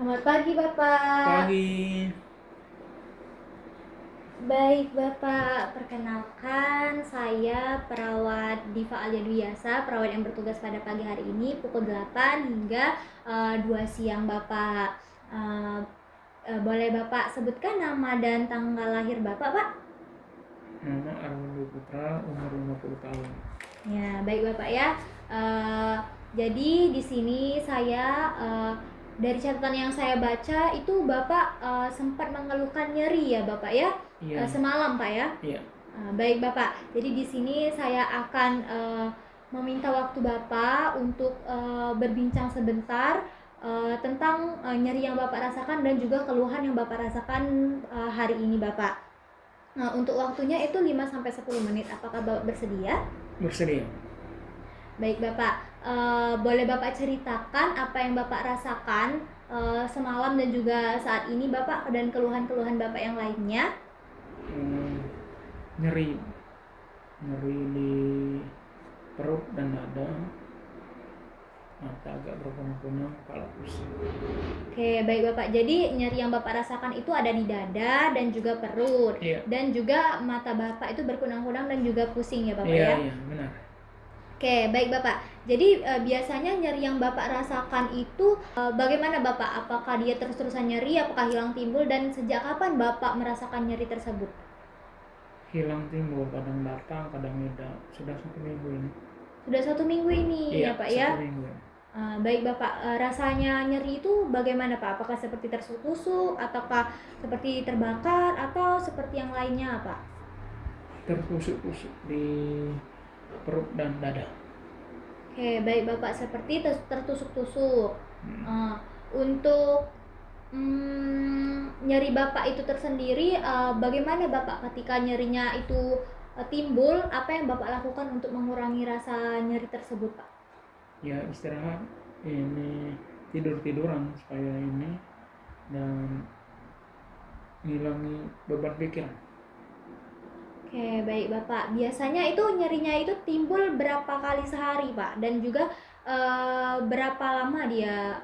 Selamat pagi, Bapak. Pagi. Baik, Bapak. Perkenalkan, saya perawat Diva Alia Dwiasa, perawat yang bertugas pada pagi hari ini pukul 8 hingga 2 siang, Bapak. Eh, Boleh Bapak sebutkan nama dan tanggal lahir Bapak, Pak? Nama Armando Putra, umur 50 tahun. Ya, baik Bapak ya. Eh, jadi di sini saya dari catatan yang saya baca itu Bapak sempat mengeluhkan nyeri ya Bapak ya. Iya. Semalam Pak ya. Iya. Baik Bapak. Jadi di sini saya akan meminta waktu Bapak untuk berbincang sebentar tentang nyeri yang Bapak rasakan dan juga keluhan yang Bapak rasakan hari ini Bapak. Nah, untuk waktunya itu 5 sampai 10 menit. Apakah Bapak bersedia? Bersedia. Baik Bapak, boleh Bapak ceritakan apa yang Bapak rasakan semalam dan juga saat ini Bapak dan keluhan-keluhan Bapak yang lainnya? Nyeri di perut dan dada, mata agak berkunang-kunang, kepala pusing. Oke, baik Bapak. Jadi nyeri yang Bapak rasakan itu ada di dada dan juga perut. Iya. Dan juga mata Bapak itu berkunang-kunang dan juga pusing ya Bapak Iya, ya? iya, benar. Oke, baik Bapak. Jadi biasanya nyeri yang Bapak rasakan itu bagaimana Bapak? Apakah dia terus-terusan nyeri, apakah hilang timbul, dan sejak kapan Bapak merasakan nyeri tersebut? Hilang timbul, kadang datang, kadang tidak. Sudah 1 minggu ini. Sudah 1 minggu ini Iya, ya Pak ya? 1 minggu. Baik Bapak, rasanya nyeri itu bagaimana Pak? Apakah seperti tertusuk, ataukah seperti terbakar, atau seperti yang lainnya Pak? Tertusuk-tusuk di perut dan dada. Oke, baik Bapak, seperti tertusuk-tusuk. Untuk nyeri Bapak itu tersendiri, bagaimana Bapak ketika nyerinya itu timbul? Apa yang Bapak lakukan untuk mengurangi rasa nyeri tersebut Pak? Ya, istirahat, ini tidur-tiduran supaya ini dan ngilangi beban pikiran. Oke, baik Bapak. Biasanya itu nyerinya itu timbul berapa kali sehari Pak? Dan juga berapa lama dia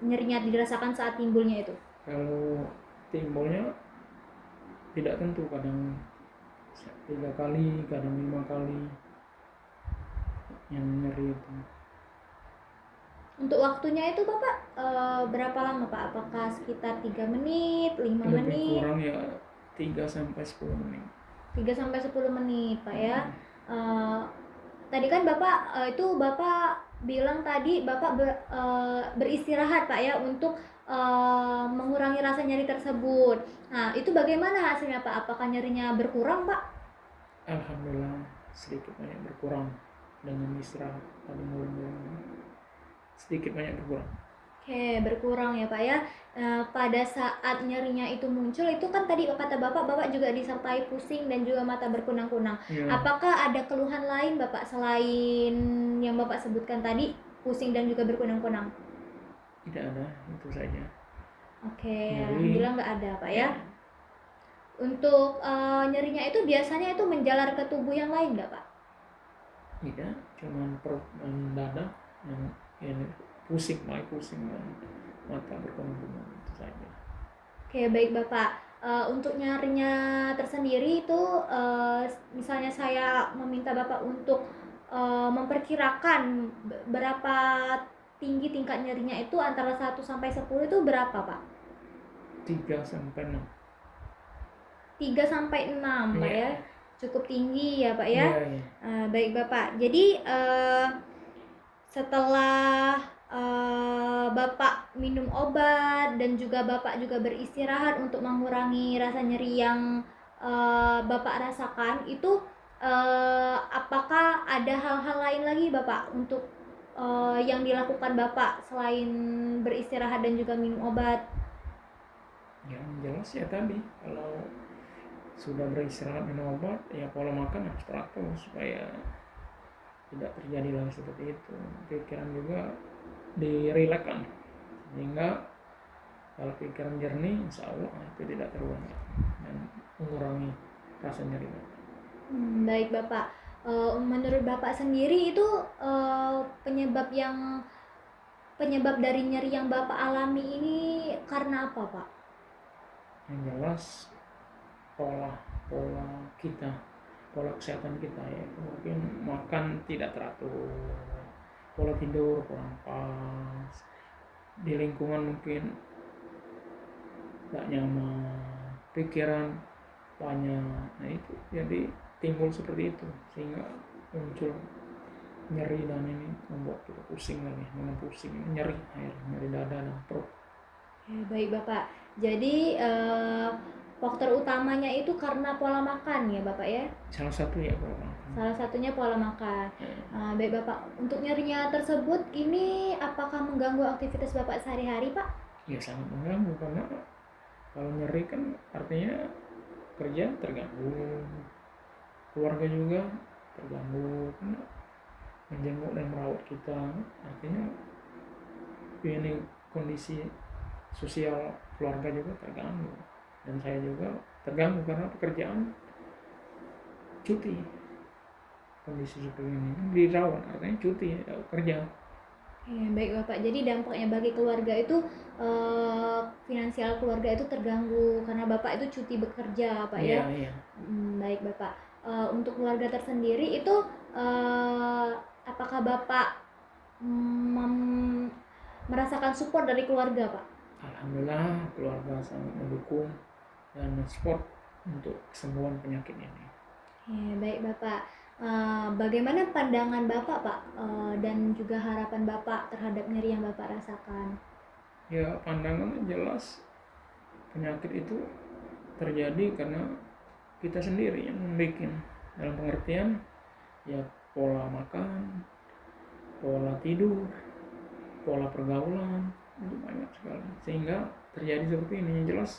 nyerinya dirasakan saat timbulnya itu? Kalau timbulnya tidak tentu, kadang 3 kali, kadang 5 kali yang nyeri itu. Untuk waktunya itu Bapak berapa lama Pak? Apakah sekitar 3 menit, 5 Lebih menit? kurang ya 3 sampai 10 menit. 3 sampai 10 menit Pak ya. Tadi kan Bapak itu Bapak bilang tadi Bapak beristirahat Pak ya untuk mengurangi rasa nyeri tersebut. Nah, itu bagaimana hasilnya Pak? Apakah nyerinya berkurang Pak? Alhamdulillah sedikit banyak berkurang dengan istirahat tadi malam-malam, sedikit banyak berkurang. Oke, berkurang ya Pak ya. Pada saat nyerinya itu muncul itu kan tadi kata Bapak juga disertai pusing dan juga mata berkunang-kunang. Ya. Apakah ada keluhan lain Bapak selain yang Bapak sebutkan tadi, pusing dan juga berkunang-kunang? Tidak ada, itu saja. Oke, Nyeri. alhamdulillah nggak ada Pak ya. Untuk nyerinya itu biasanya itu menjalar ke tubuh yang lain nggak Pak? Tidak, cuman perut dan dada yang ini pusing, mulai pusing dan mata berkunang-kunang, itu saja. Oke, baik Bapak. Untuk nyarinya tersendiri itu misalnya saya meminta Bapak untuk memperkirakan berapa tinggi tingkat nyerinya itu antara 1 sampai 10 itu berapa Pak? 3 sampai 6. 3 sampai 6 Pak ya. Cukup tinggi ya Pak ya. Iya. Baik Bapak. Jadi setelah Bapak minum obat dan juga Bapak juga beristirahat untuk mengurangi rasa nyeri yang Bapak rasakan itu, apakah ada hal-hal lain lagi Bapak untuk yang dilakukan Bapak selain beristirahat dan juga minum obat? Yang jelas ya tadi, kalau sudah beristirahat minum obat, ya pola makan harus teratur supaya tidak terjadi lagi seperti itu. Pikiran juga dirilekkan sehingga kalau pikiran jernih, insya Allah itu tidak terulang dan mengurangi rasa nyeri. Baik Bapak. Menurut Bapak sendiri itu penyebab yang penyebab dari nyeri yang Bapak alami ini karena apa, Pak? Yang jelas pola pola kita, pola kesehatan kita ya, mungkin makan tidak teratur, pola tidur kurang pas, di lingkungan mungkin tidak nyaman, pikiran banyak, nah itu jadi timbul seperti itu sehingga muncul nyeri, dan ini membuat kita pusing lagi, pusing, nyeri air, nyeri dada dan perut. Baik Bapak, jadi faktor utamanya itu karena pola makan ya Bapak ya? Salah satu ya pola makan. Salah satunya pola makan. Baik Bapak, untuk nyerinya tersebut ini apakah mengganggu aktivitas Bapak sehari-hari Pak? Ya sangat mengganggu, karena kalau nyeri kan artinya kerja terganggu, keluarga juga terganggu, karena menjenguk dan merawat kita, artinya ini kondisi sosial keluarga juga terganggu, dan saya juga terganggu karena pekerjaan cuti. Kondisi seperti ini dirawat artinya cuti, kerja. Baik Bapak, jadi dampaknya bagi keluarga itu finansial keluarga itu terganggu karena Bapak itu cuti bekerja Pak ya? Iya. Baik Bapak, untuk keluarga tersendiri itu apakah Bapak merasakan support dari keluarga Pak? Alhamdulillah keluarga sangat mendukung dan support untuk kesembuhan penyakit ini. Baik Bapak, bagaimana pandangan Bapak Pak dan juga harapan Bapak terhadap nyeri yang Bapak rasakan? Ya pandangannya jelas, penyakit itu terjadi karena kita sendiri yang membuat, dalam pengertian ya pola makan, pola tidur, pola pergaulan, itu banyak sekali sehingga terjadi seperti ini. Yang jelas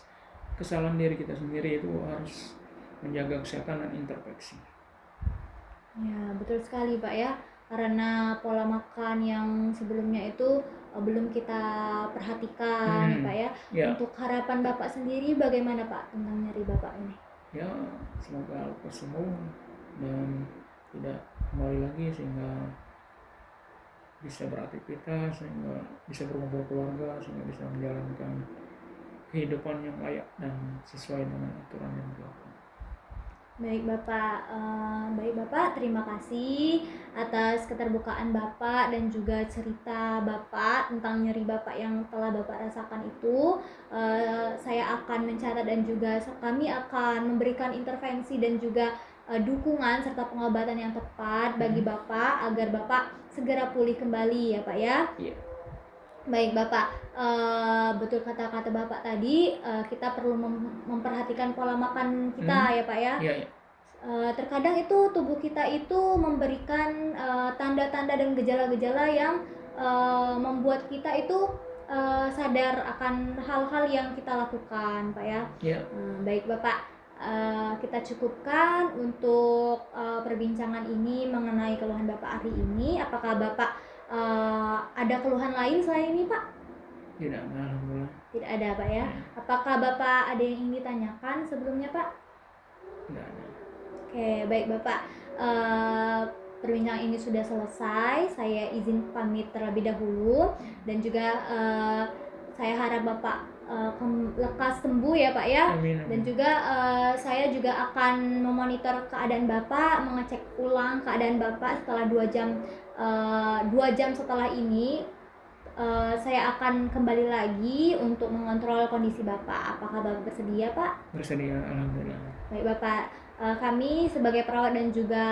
kesalahan diri kita sendiri, itu harus menjaga kesehatan dan introspeksi. Ya betul sekali Pak ya, karena pola makan yang sebelumnya itu belum kita perhatikan Pak ya. Untuk harapan Bapak sendiri bagaimana Pak tentang nyeri Bapak ini? Ya semoga lekas sembuh dan tidak kembali lagi, sehingga bisa beraktivitas, sehingga bisa berkumpul keluarga, sehingga bisa menjalankan kehidupan yang layak dan sesuai dengan aturan yang berlaku. Baik Bapak, terima kasih atas keterbukaan Bapak dan juga cerita Bapak tentang nyeri Bapak yang telah Bapak rasakan itu. Saya akan mencatat dan juga kami akan memberikan intervensi dan juga dukungan serta pengobatan yang tepat bagi Bapak agar Bapak segera pulih kembali ya Pak ya. Iya. Baik Bapak, betul kata-kata Bapak tadi, kita perlu memperhatikan pola makan kita ya Pak ya. Iya. Terkadang itu tubuh kita itu memberikan tanda-tanda dan gejala-gejala yang membuat kita itu sadar akan hal-hal yang kita lakukan Pak ya. Baik Bapak, kita cukupkan untuk perbincangan ini mengenai keluhan Bapak hari ini. Apakah Bapak ada keluhan lain selain ini Pak? Tidak ada, alhamdulillah. Tidak ada Pak ya. Apakah Bapak ada yang ingin ditanyakan sebelumnya Pak? Tidak ada. Oke, baik Bapak. Perbincangan ini sudah selesai. Saya izin pamit terlebih dahulu, dan juga saya harap Bapak lekas sembuh ya Pak ya. Amin. Dan juga saya juga akan memonitor keadaan Bapak, mengecek ulang keadaan Bapak setelah 2 jam setelah ini. Saya akan kembali lagi untuk mengontrol kondisi Bapak. Apakah Bapak bersedia Pak? Bersedia, alhamdulillah. Baik Bapak, kami sebagai perawat dan juga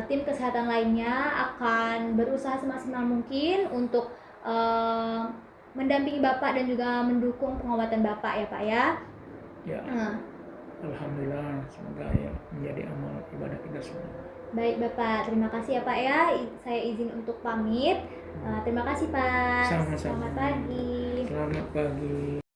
tim kesehatan lainnya akan berusaha semaksimal mungkin untuk mendampingi Bapak dan juga mendukung pengobatan Bapak ya Pak ya. Ya. Alhamdulillah, semoga ya menjadi amal ibadah kita semua. Baik Bapak, terima kasih ya Pak ya. Saya izin untuk pamit. Terima kasih Pak. Sama-sama. Selamat pagi. Selamat pagi.